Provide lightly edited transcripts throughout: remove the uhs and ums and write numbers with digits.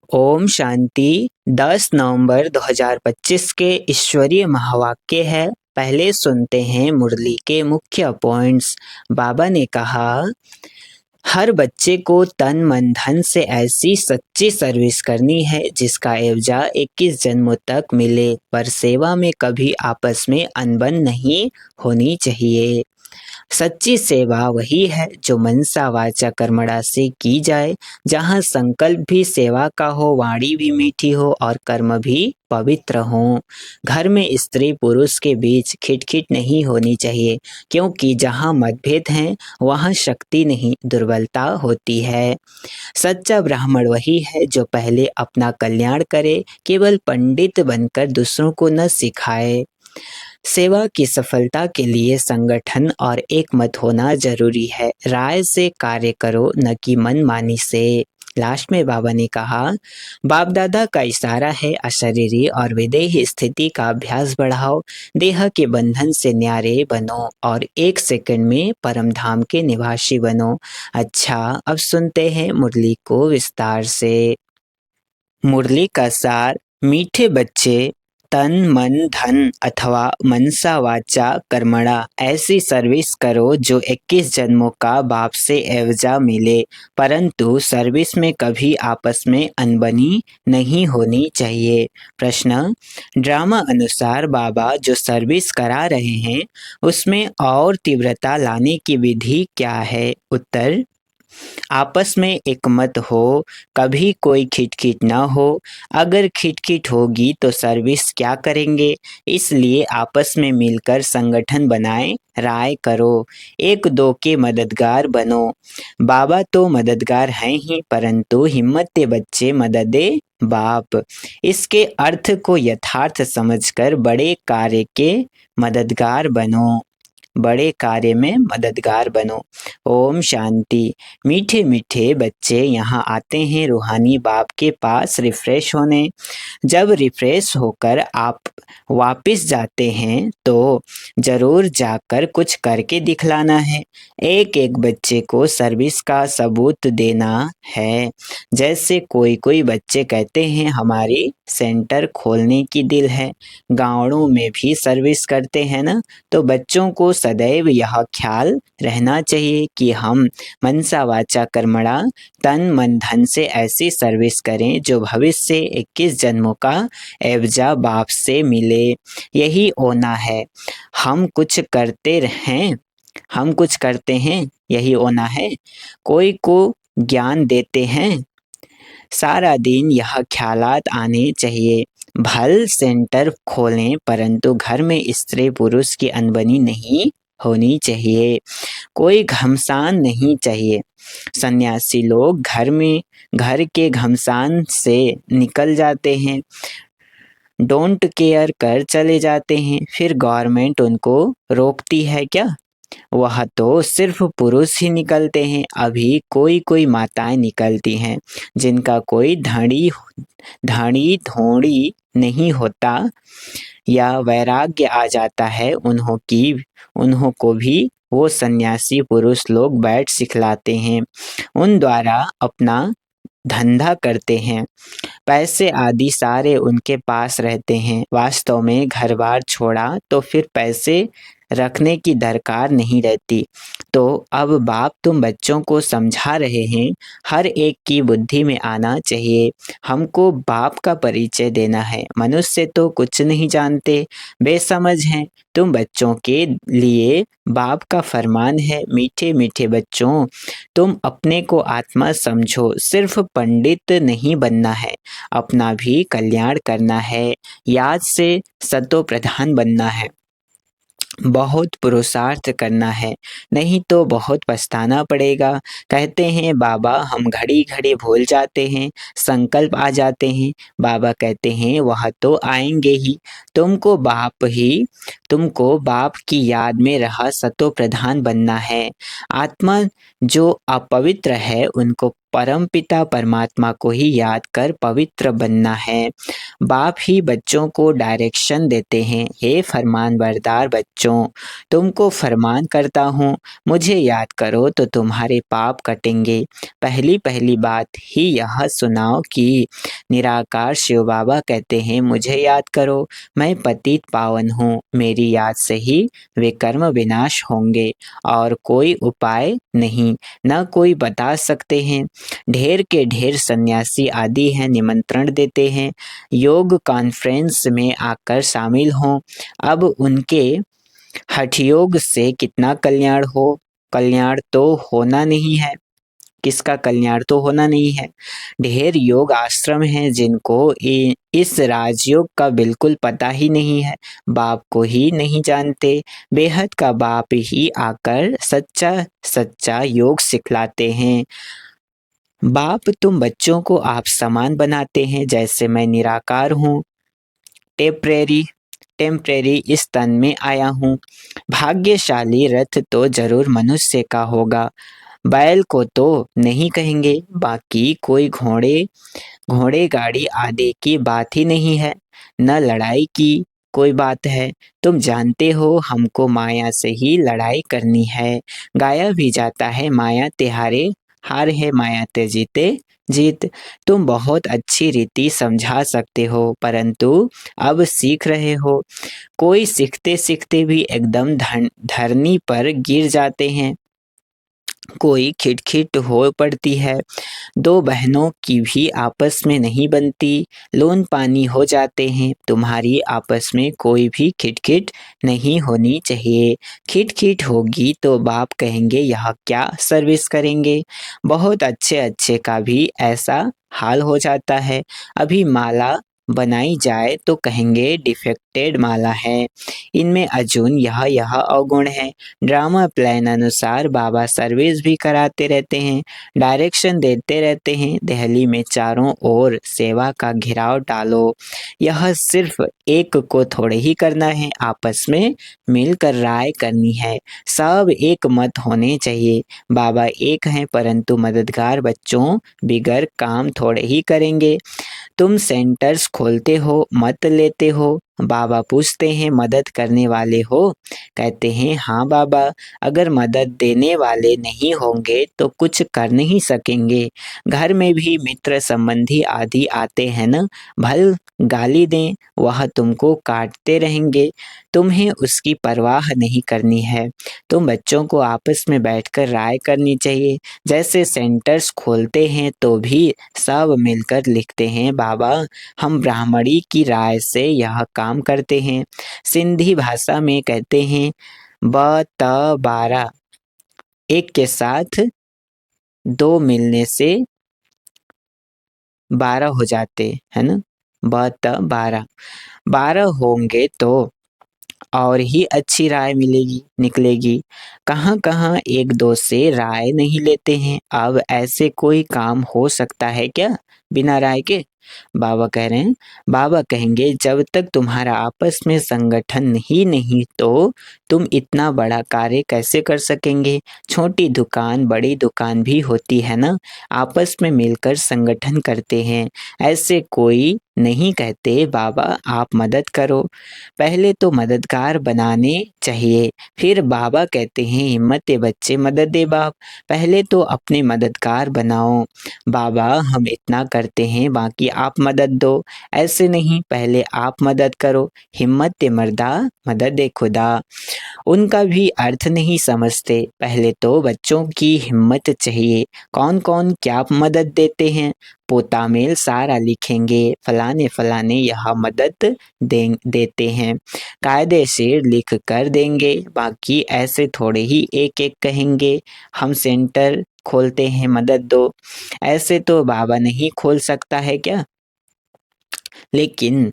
ओम शांति। 10 नवंबर 2025 के ईश्वरीय महावाक्य है। पहले सुनते हैं मुरली के मुख्य पॉइंट्स। बाबा ने कहा, हर बच्चे को तन मन धन से ऐसी सच्ची सर्विस करनी है जिसका एवजा 21 जन्मों तक मिले, पर सेवा में कभी आपस में अनबन नहीं होनी चाहिए। सच्ची सेवा वही है जो मनसा वाचा कर्मणा से की जाए, जहाँ संकल्प भी सेवा का हो, वाणी भी मीठी हो और कर्म भी पवित्र हो। घर में स्त्री पुरुष के बीच खिटखिट नहीं होनी चाहिए, क्योंकि जहाँ मतभेद हैं वहाँ शक्ति नहीं दुर्बलता होती है। सच्चा ब्राह्मण वही है जो पहले अपना कल्याण करे, केवल पंडित बनकर दूसरों को न सिखाए। सेवा की सफलता के लिए संगठन और एक मत होना जरूरी है। राय से कार्य करो, न कि मनमानी से। लास्ट में बाबा ने कहा, बाप दादा का इशारा है, अशरीरी और विदेही स्थिति का अभ्यास बढ़ाओ, देह के बंधन से न्यारे बनो और 1 सेकंड में परम धाम के निवासी बनो। अच्छा, अब सुनते हैं मुरली को विस्तार से। मुरली का सार। मीठे बच्चे, तन मन धन अथवा मनसा वाचा कर्मणा ऐसी सर्विस करो जो 21 जन्मों का बाप से एवजा मिले, परंतु सर्विस में कभी आपस में अनबनी नहीं होनी चाहिए। प्रश्न, ड्रामा अनुसार बाबा जो सर्विस करा रहे हैं उसमें और तीव्रता लाने की विधि क्या है? उत्तर, आपस में एक मत हो, कभी कोई खिटखिट न हो। अगर खिटखिट होगी तो सर्विस क्या करेंगे? इसलिए आपस में मिलकर संगठन बनाए, राय करो, एक दो के मददगार बनो। बाबा तो मददगार हैं ही, परंतु हिम्मत के बच्चे मददे बाप। इसके अर्थ को यथार्थ समझकर बड़े कार्य के मददगार बनो, बड़े कार्य में मददगार बनो। ओम शांति। मीठे मीठे बच्चे यहाँ आते हैं रूहानी बाप के पास रिफ्रेश होने। जब रिफ्रेश होकर आप वापस जाते हैं तो जरूर जाकर कुछ करके दिखलाना है। एक एक बच्चे को सर्विस का सबूत देना है। जैसे कोई कोई बच्चे कहते हैं हमारी सेंटर खोलने की दिल है, गाँवों में भी सर्विस करते हैं ना। तो बच्चों को सदैव यह ख्याल रहना चाहिए कि हम मनसा वाचा कर्मणा तन मन धन से ऐसी सर्विस करें जो भविष्य 21 जन्मों का एवजा बाप से मिले। यही होना है। हम कुछ करते हैं, हम कुछ करते हैं, यही होना है। कोई को ज्ञान देते हैं, सारा दिन यह ख्यालात आने चाहिए। भल सेंटर खोलें, परंतु घर में स्त्री पुरुष की अनबनी नहीं होनी चाहिए। कोई घमसान नहीं चाहिए। सन्यासी लोग घर के घमसान से निकल जाते हैं, डोंट केयर कर चले जाते हैं, फिर गवर्नमेंट उनको रोकती है क्या? वह तो सिर्फ पुरुष ही निकलते हैं। अभी कोई कोई माताएं निकलती हैं जिनका कोई धाड़ी धोड़ी नहीं होता, या वैराग्य आ जाता है उन्हों को भी वो सन्यासी पुरुष लोग बैठ सिखलाते हैं। उन द्वारा अपना धंधा करते हैं, पैसे आदि सारे उनके पास रहते हैं। वास्तव में घर बार छोड़ा तो फिर पैसे रखने की दरकार नहीं रहती। तो अब बाप तुम बच्चों को समझा रहे हैं, हर एक की बुद्धि में आना चाहिए। हमको बाप का परिचय देना है। मनुष्य तो कुछ नहीं जानते, बेसमझ हैं। तुम बच्चों के लिए बाप का फरमान है, मीठे मीठे बच्चों, तुम अपने को आत्मा समझो। सिर्फ पंडित नहीं बनना है, अपना भी कल्याण करना है। याद से सतो प्रधान बनना है, बहुत पुरुषार्थ करना है, नहीं तो बहुत पछताना पड़ेगा। कहते हैं बाबा हम घड़ी घड़ी भूल जाते हैं, संकल्प आ जाते हैं। बाबा कहते हैं वह तो आएंगे ही। तुमको बाप की याद में रहा सतो प्रधान बनना है। आत्मा जो अपवित्र है उनको परमपिता परमात्मा को ही याद कर पवित्र बनना है। बाप ही बच्चों को डायरेक्शन देते हैं, हे फरमानबरदार बच्चों, तुमको फरमान करता हूँ, मुझे याद करो तो तुम्हारे पाप कटेंगे। पहली पहली बात ही यह सुनाओ कि निराकार शिव बाबा कहते हैं, मुझे याद करो, मैं पतित पावन हूँ, मेरी याद से ही वे कर्म विनाश होंगे और कोई उपाय नहीं, न कोई बता सकते हैं। ढेर के ढेर सन्यासी आदि हैं, निमंत्रण देते हैं योग कॉन्फ्रेंस में आकर शामिल हों। अब उनके हठयोग से कितना कल्याण तो होना नहीं है। किसका कल्याण तो होना नहीं है। ढेर योग आश्रम हैं जिनको इस राजयोग का बिल्कुल पता ही नहीं है, बाप को ही नहीं जानते। बेहद का बाप ही आकर सच्चा सच्चा योग सिखलाते हैं। बाप तुम बच्चों को आप समान बनाते हैं, जैसे मैं निराकार हूँ, टेम्परेरी इस तन में आया हूँ। भाग्यशाली रथ तो जरूर मनुष्य का होगा, बैल को तो नहीं कहेंगे। बाकी कोई घोड़े गाड़ी आदि की बात ही नहीं है, न लड़ाई की कोई बात है। तुम जानते हो हमको माया से ही लड़ाई करनी है। गाया भी जाता है, माया तिहारे हार है, माया ते जीते जीत। तुम बहुत अच्छी रीति समझा सकते हो, परंतु अब सीख रहे हो। कोई सीखते सीखते भी एकदम धरनी पर गिर जाते हैं, कोई खिटखिट हो पड़ती है। दो बहनों की भी आपस में नहीं बनती, लोन पानी हो जाते हैं। तुम्हारी आपस में कोई भी खिटखिट नहीं होनी चाहिए। खिटखिट होगी तो बाप कहेंगे यह क्या सर्विस करेंगे। बहुत अच्छे अच्छे का भी ऐसा हाल हो जाता है। अभी माला बनाई जाए तो कहेंगे डिफेक्टेड माला है, इनमें अर्जुन यह अवगुण है। ड्रामा प्लान अनुसार बाबा सर्विस भी कराते रहते हैं, डायरेक्शन देते रहते हैं। दिल्ली में चारों ओर सेवा का घेराव डालो। यह सिर्फ एक को थोड़े ही करना है, आपस में मिलकर राय करनी है। सब एक मत होने चाहिए। बाबा एक हैं, परंतु मददगार बच्चों बिगर काम थोड़े ही करेंगे। तुम सेंटर्स खोलते हो, मत लेते हो। बाबा पूछते हैं मदद करने वाले हो? कहते हैं हाँ बाबा। अगर मदद देने वाले नहीं होंगे तो कुछ कर नहीं सकेंगे। घर में भी मित्र संबंधी आदि आते हैं न, भल गाली दें वह तुमको काटते रहेंगे, तुम्हें उसकी परवाह नहीं करनी है। तुम बच्चों को आपस में बैठकर राय करनी चाहिए। जैसे सेंटर्स खोलते हैं तो भी सब मिलकर लिखते हैं बाबा हम ब्राह्मणी की राय से यह काम करते हैं। सिंधी भाषा में कहते हैं ब-त-12, एक के साथ दो मिलने से 12 हो जाते है ना, ब-त-12, 12 होंगे तो और ही अच्छी राय निकलेगी। कहाँ कहाँ एक दो से राय नहीं लेते हैं। अब ऐसे कोई काम हो सकता है क्या बिना राय के? बाबा कह रहे हैं, बाबा कहेंगे जब तक तुम्हारा आपस में संगठन ही नहीं तो तुम इतना बड़ा कार्य कैसे कर सकेंगे। छोटी दुकान बड़ी दुकान भी होती है ना, आपस में मिलकर संगठन करते हैं। ऐसे कोई नहीं कहते बाबा आप मदद करो, पहले तो मददगार बनाने चाहिए। फिर बाबा कहते हैं हिम्मत बच्चे मदद दे बाप, पहले तो अपने मददगार बनाओ। बाबा हम इतना करते हैं बाकी आप मदद दो। ऐसे नहीं, पहले आप मदद करो। हिम्मत मर्दा मदद दे खुदा। उनका भी अर्थ नहीं समझते। पहले तो बच्चों की हिम्मत चाहिए। कौन कौन क्या मदद देते हैं, पोता मेल सारा लिखेंगे, फलाने फलाने यह मदद देते हैं, कायदे से लिख कर देंगे। बाकी ऐसे थोड़े ही एक एक कहेंगे हम सेंटर खोलते हैं मदद दो। ऐसे तो बाबा नहीं खोल सकता है क्या? लेकिन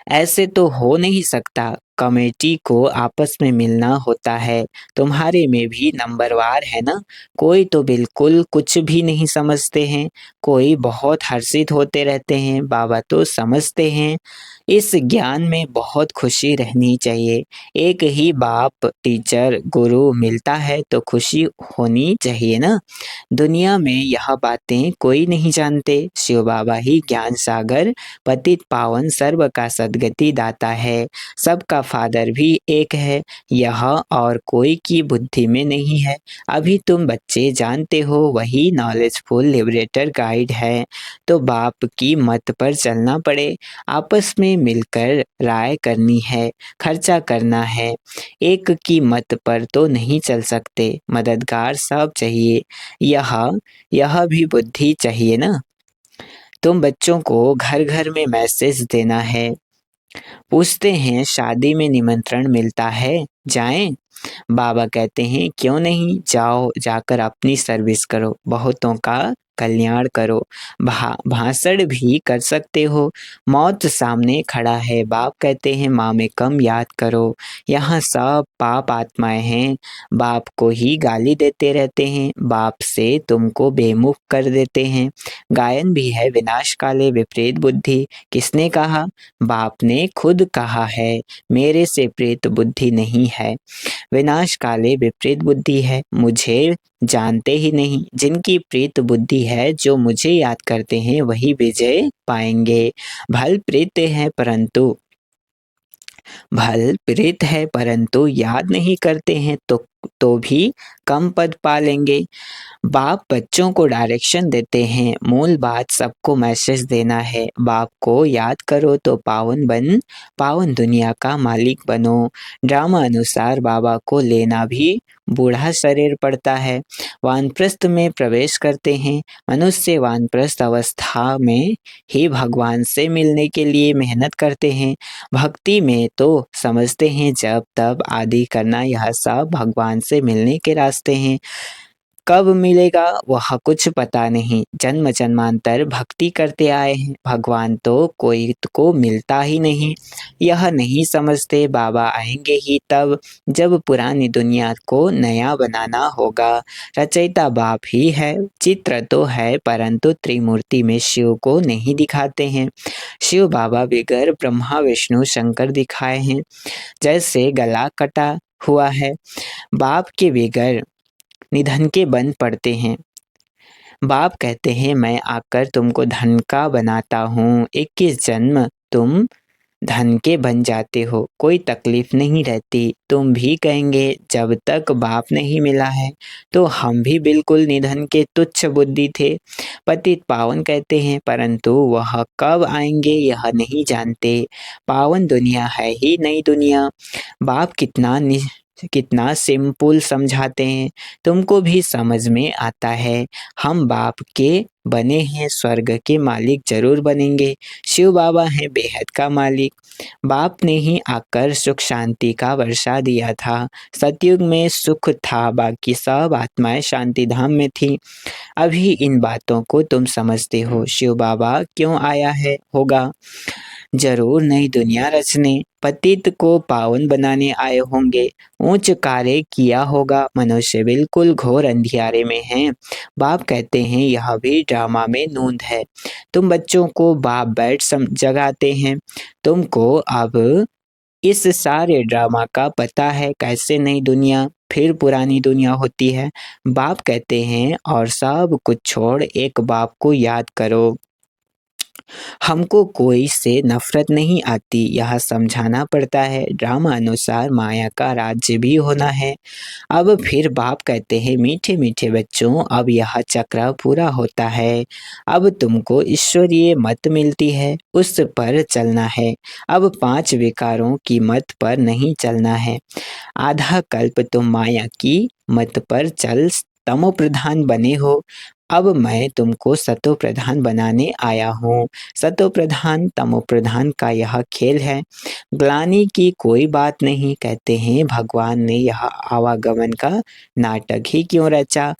ऐसे तो हो नहीं सकता। कमेटी को आपस में मिलना होता है। तुम्हारे में भी नंबरवार है ना? कोई तो बिल्कुल कुछ भी नहीं समझते हैं, कोई बहुत हर्षित होते रहते हैं। बाबा तो समझते हैं, इस ज्ञान में बहुत खुशी रहनी चाहिए। एक ही बाप, टीचर, गुरु मिलता है तो खुशी होनी चाहिए ना? दुनिया में यह बातें कोई नहीं जानते। शिव बाबा ही ज्ञान सागर, पतित पावन, सर्व का सद्गति दाता है। सबका फादर भी एक है, यह और कोई की बुद्धि में नहीं है। अभी तुम बच्चे जानते हो, वही नॉलेजफुल लिबरेटर गाइड है। तो बाप की मत पर चलना पड़े, आपस में मिलकर राय करनी है, खर्चा करना है। एक की मत पर तो नहीं चल सकते, मददगार सब चाहिए। यह भी बुद्धि चाहिए ना? तुम बच्चों को घर घर में मैसेज देना है। पूछते हैं शादी में निमंत्रण मिलता है, जाएं? बाबा कहते हैं क्यों नहीं, जाओ, जाकर अपनी सर्विस करो, बहुतों का कल्याण करो। भाषण भी कर सकते हो। मौत सामने खड़ा है, बाप कहते हैं माँ में कम याद करो। यहाँ सब पाप आत्माएं हैं, बाप को ही गाली देते रहते हैं, बाप से तुमको बेमुख कर देते हैं। गायन भी है, विनाश काले विपरीत बुद्धि। किसने कहा? बाप ने खुद कहा है, मेरे से प्रेत बुद्धि नहीं है। विनाश काले विपरीत बुद्धि है, मुझे जानते ही नहीं। जिनकी प्रीत बुद्धि है, जो मुझे याद करते हैं, वही विजय पाएंगे। भल प्रीत है परंतु याद नहीं करते हैं तो भी कम पद पालेंगे। बाप बच्चों को डायरेक्शन देते हैं, मूल बात सबको मैसेज देना है। बाप को याद करो तो पावन दुनिया का मालिक बनो। ड्रामा अनुसार बाबा को लेना भी बूढ़ा शरीर पड़ता है। वानप्रस्थ में प्रवेश करते हैं। मनुष्य वानप्रस्थ अवस्था में ही भगवान से मिलने के लिए मेहनत करते हैं। भक्ति में तो समझते हैं जब तब आदि करना, यह सब भगवान से मिलने के रास्ते हैं। कब मिलेगा वह कुछ पता नहीं। जन्म जन्मांतर भक्ति करते आए हैं, भगवान तो कोई को मिलता ही नहीं। यह नहीं समझते बाबा आएंगे ही तब, जब पुरानी दुनिया को नया बनाना होगा। रचयिता बाप ही है, चित्र तो है परंतु त्रिमूर्ति में शिव को नहीं दिखाते हैं। शिव बाबा बिगर ब्रह्मा विष्णु शंकर दिखाए हैं, जैसे गला कटा हुआ है। बाप के बिगर निधन के बन पड़ते हैं। बाप कहते हैं मैं आकर तुमको धन का बनाता हूँ। 21 जन्म तुम धन के बन जाते हो, कोई तकलीफ नहीं रहती। तुम भी कहेंगे जब तक बाप नहीं मिला है तो हम भी बिल्कुल निधन के तुच्छ बुद्धि थे। पतित पावन कहते हैं परंतु वह कब आएंगे यह नहीं जानते। पावन दुनिया है ही नई दुनिया। बाप कितना सिंपल समझाते हैं, तुमको भी समझ में आता है। हम बाप के बने हैं, स्वर्ग के मालिक जरूर बनेंगे। शिव बाबा हैं बेहद का मालिक। बाप ने ही आकर सुख शांति का वर्षा दिया था। सतयुग में सुख था, बाकी सब आत्माएं शांति धाम में थी। अभी इन बातों को तुम समझते हो। शिव बाबा क्यों आया है होगा? जरूर नई दुनिया रचने, पतित को पावन बनाने आए होंगे। ऊंच कार्य किया होगा। मनुष्य बिल्कुल घोर अंधियारे में हैं। बाप कहते हैं यह भी ड्रामा में नूंद है। तुम बच्चों को बाप बैठ जगाते हैं। तुमको अब इस सारे ड्रामा का पता है, कैसे नई दुनिया फिर पुरानी दुनिया होती है। बाप कहते हैं और सब कुछ छोड़ एक बाप को याद करो। हमको कोई से नफरत नहीं आती, यह समझाना पड़ता है। ड्रामा अनुसार माया का राज्य भी होना है। अब फिर बाप कहते हैं मीठे मीठे बच्चों, अब यह चक्र पूरा होता है। अब तुमको ईश्वरीय मत मिलती है, उस पर चलना है। अब 5 विकारों की मत पर नहीं चलना है। आधा कल्प तुम माया की मत पर चल तमो प्रधान बने हो। अब मैं तुमको सतो प्रधान बनाने आया हूँ। सतो प्रधान तमो प्रधान का यह खेल है। ग्लानि की कोई बात नहीं, कहते हैं भगवान ने यह आवागमन का नाटक ही क्यों रचा।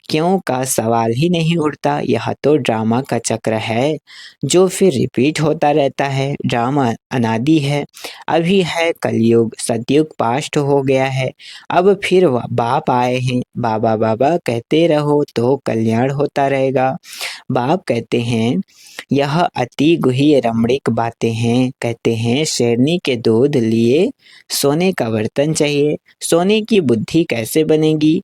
क्यों का सवाल ही नहीं उठता। यह तो ड्रामा का चक्र है जो फिर रिपीट होता रहता है। ड्रामा अनादि है। अभी है कलयुग, सतयुग पास्ट हो गया है। अब फिर बाप आए हैं। बाबा बाबा कहते रहो तो कल्याण होता रहेगा। बाप कहते हैं यह अति गुह्य रमणीक बातें हैं। कहते हैं शेरनी के दूध लिए सोने का बर्तन चाहिए। सोने की बुद्धि कैसे बनेगी।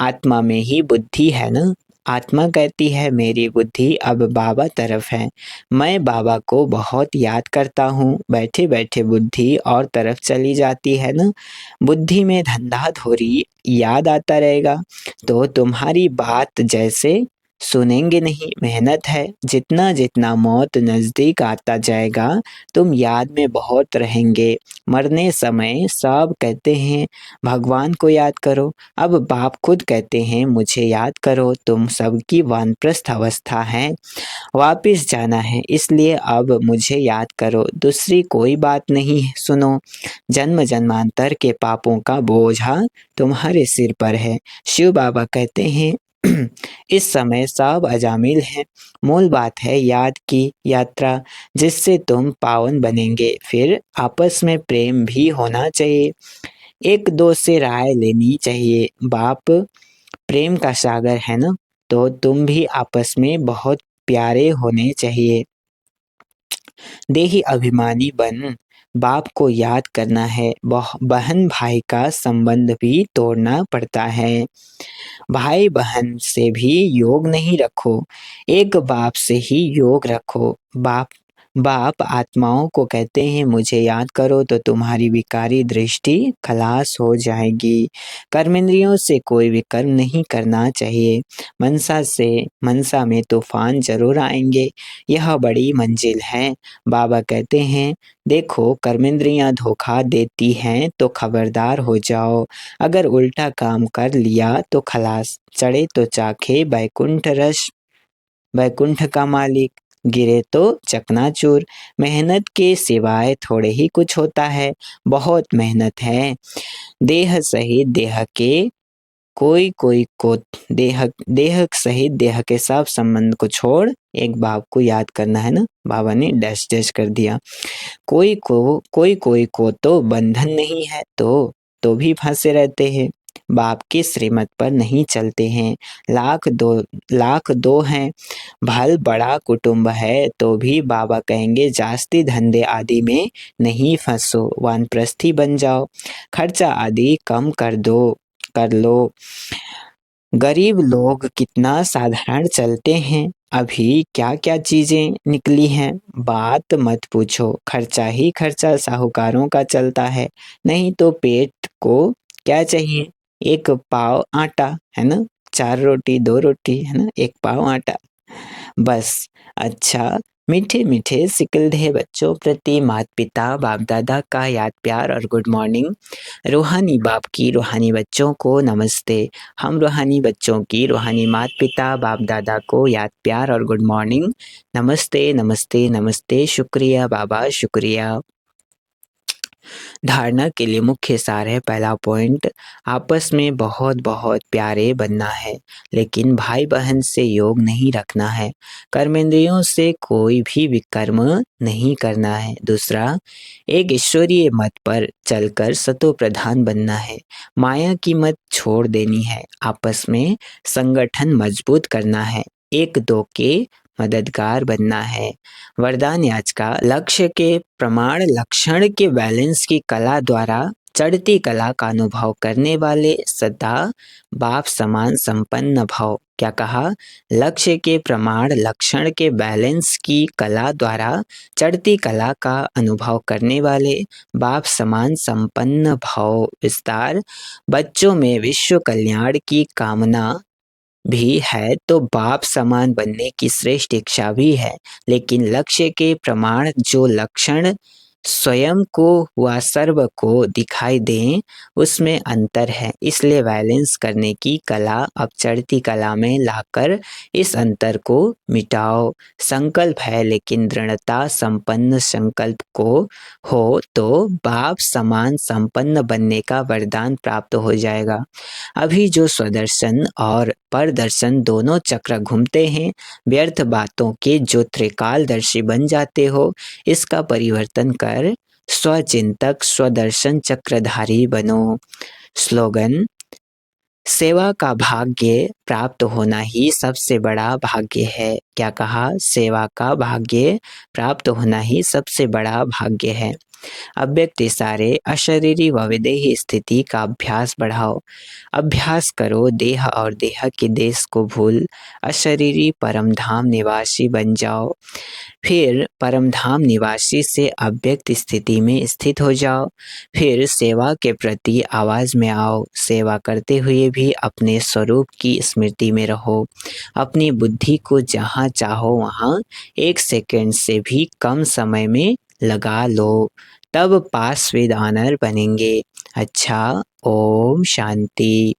आत्मा में ही बुद्धि है ना। आत्मा कहती है मेरी बुद्धि अब बाबा तरफ है। मैं बाबा को बहुत याद करता हूँ। बैठे बैठे बुद्धि और तरफ चली जाती है ना। बुद्धि में धंधा धोरी याद आता रहेगा तो तुम्हारी बात जैसे सुनेंगे नहीं। मेहनत है। जितना जितना मौत नजदीक आता जाएगा तुम याद में बहुत रहेंगे। मरने समय सब कहते हैं भगवान को याद करो। अब बाप खुद कहते हैं मुझे याद करो। तुम सबकी वानप्रस्थ अवस्था है, वापिस जाना है, इसलिए अब मुझे याद करो। दूसरी कोई बात नहीं है। सुनो, जन्म जन्मांतर के पापों का बोझा तुम्हारे सिर पर है। शिव बाबा कहते हैं इस समय सब अजामिल हैं। मूल बात है याद की यात्रा, जिससे तुम पावन बनेंगे। फिर आपस में प्रेम भी होना चाहिए। एक दो से राय लेनी चाहिए। बाप प्रेम का सागर है ना, तो तुम भी आपस में बहुत प्यारे होने चाहिए। देही अभिमानी बन बाप को याद करना है। बहन भाई का संबंध भी तोड़ना पड़ता है। भाई बहन से भी योग नहीं रखो, एक बाप से ही योग रखो। बाप आत्माओं को कहते हैं मुझे याद करो तो तुम्हारी विकारी दृष्टि खलास हो जाएगी। कर्मेंद्रियों से कोई भी कर्म नहीं करना चाहिए। मनसा में तूफान जरूर आएंगे। यह बड़ी मंजिल है। बाबा कहते हैं देखो कर्मेंद्रियां धोखा देती हैं तो खबरदार हो जाओ। अगर उल्टा काम कर लिया तो खलास। चढ़े तो चाखे बैकुंठ रस, बैकुंठ का मालिक, गिरे तो चकनाचूर। मेहनत के सिवाय थोड़े ही कुछ होता है। बहुत मेहनत है। देह सहित देह के कोई को देह सहित देह के सब संबंध को छोड़ एक बाप को याद करना है ना। बाबा ने डैश डैश कर दिया। कोई को तो बंधन नहीं है तो भी फंसे रहते हैं। बाप के श्रीमत पर नहीं चलते हैं। लाख दो हैं, भल बड़ा कुटुंब है तो भी बाबा कहेंगे जास्ती धंधे आदि में नहीं फंसो, वानप्रस्थी बन जाओ, खर्चा आदि कम कर लो। गरीब लोग कितना साधारण चलते हैं। अभी क्या क्या चीजें निकली हैं, बात मत पूछो। खर्चा ही खर्चा साहूकारों का चलता है। नहीं तो पेट को क्या चाहिए, एक पाव आटा है ना, 4 रोटी 2 रोटी है ना, एक पाव आटा बस। अच्छा, मीठे मीठे सिकलधे बच्चों प्रति माता पिता बाप दादा का याद प्यार और गुड मॉर्निंग। रूहानी बाप की रूहानी बच्चों को नमस्ते। हम रूहानी बच्चों की रूहानी माता पिता बाप दादा को याद प्यार और गुड मॉर्निंग। नमस्ते नमस्ते नमस्ते। शुक्रिया बाबा, शुक्रिया। धारणा के लिए मुख्य सार है। पहला पॉइंट, आपस में बहुत बहुत प्यारे बनना है, लेकिन भाई बहन से योग नहीं रखना है। कर्मेंद्रियों से कोई भी विकर्म नहीं करना है। दूसरा, एक ईश्वरीय मत पर चलकर सतो प्रधान बनना है। माया की मत छोड़ देनी है। आपस में संगठन मजबूत करना है। एक दो के मददगार बनना है। वरदान याच का लक्ष्य के प्रमाण लक्षण के बैलेंस की कला द्वारा चढ़ती कला का अनुभव करने वाले सदा बाप समान संपन्न भव। क्या कहा, लक्ष्य के प्रमाण लक्षण के बैलेंस की कला द्वारा चढ़ती कला का अनुभव करने वाले बाप समान संपन्न भव। विस्तार, बच्चों में विश्व कल्याण की कामना भी है तो बाप समान बनने की श्रेष्ठ इच्छा भी है, लेकिन लक्ष्य के प्रमाण जो लक्षण स्वयं को व सर्व को दिखाई दें, उसमें अंतर है। इसलिए बैलेंस करने की कला अब चढ़ती कला में लाकर इस अंतर को मिटाओ। संकल्प है लेकिन दृढ़ता संपन्न संकल्प को हो तो बाप समान संपन्न बनने का वरदान प्राप्त हो जाएगा। अभी जो स्वदर्शन और परदर्शन दोनों चक्र घूमते हैं, व्यर्थ बातों के जो त्रिकालदर्शी बन जाते हो, इसका परिवर्तन कर स्वचिंतक स्वदर्शन चक्रधारी बनो। स्लोगन: सेवा का भाग्य प्राप्त होना ही सबसे बड़ा भाग्य है। क्या कहा? सेवा का भाग्य प्राप्त होना ही सबसे बड़ा भाग्य है। अव्यक्त इशारे अशरीरी व विदेही स्थिति का अभ्यास बढ़ाओ। अभ्यास करो देह और देह के देश को भूल अशरीरी परमधाम निवासी बन जाओ। फिर परमधाम निवासी से अव्यक्त स्थिति में स्थित हो जाओ। फिर सेवा के प्रति आवाज में आओ। सेवा करते हुए भी अपने स्वरूप की स्मृति में रहो। अपनी बुद्धि को जहाँ चाहो वहाँ 1 सेकंड से भी कम समय में लगा लो, तब पास विद ऑनर बनेंगे। अच्छा, ओम शांति।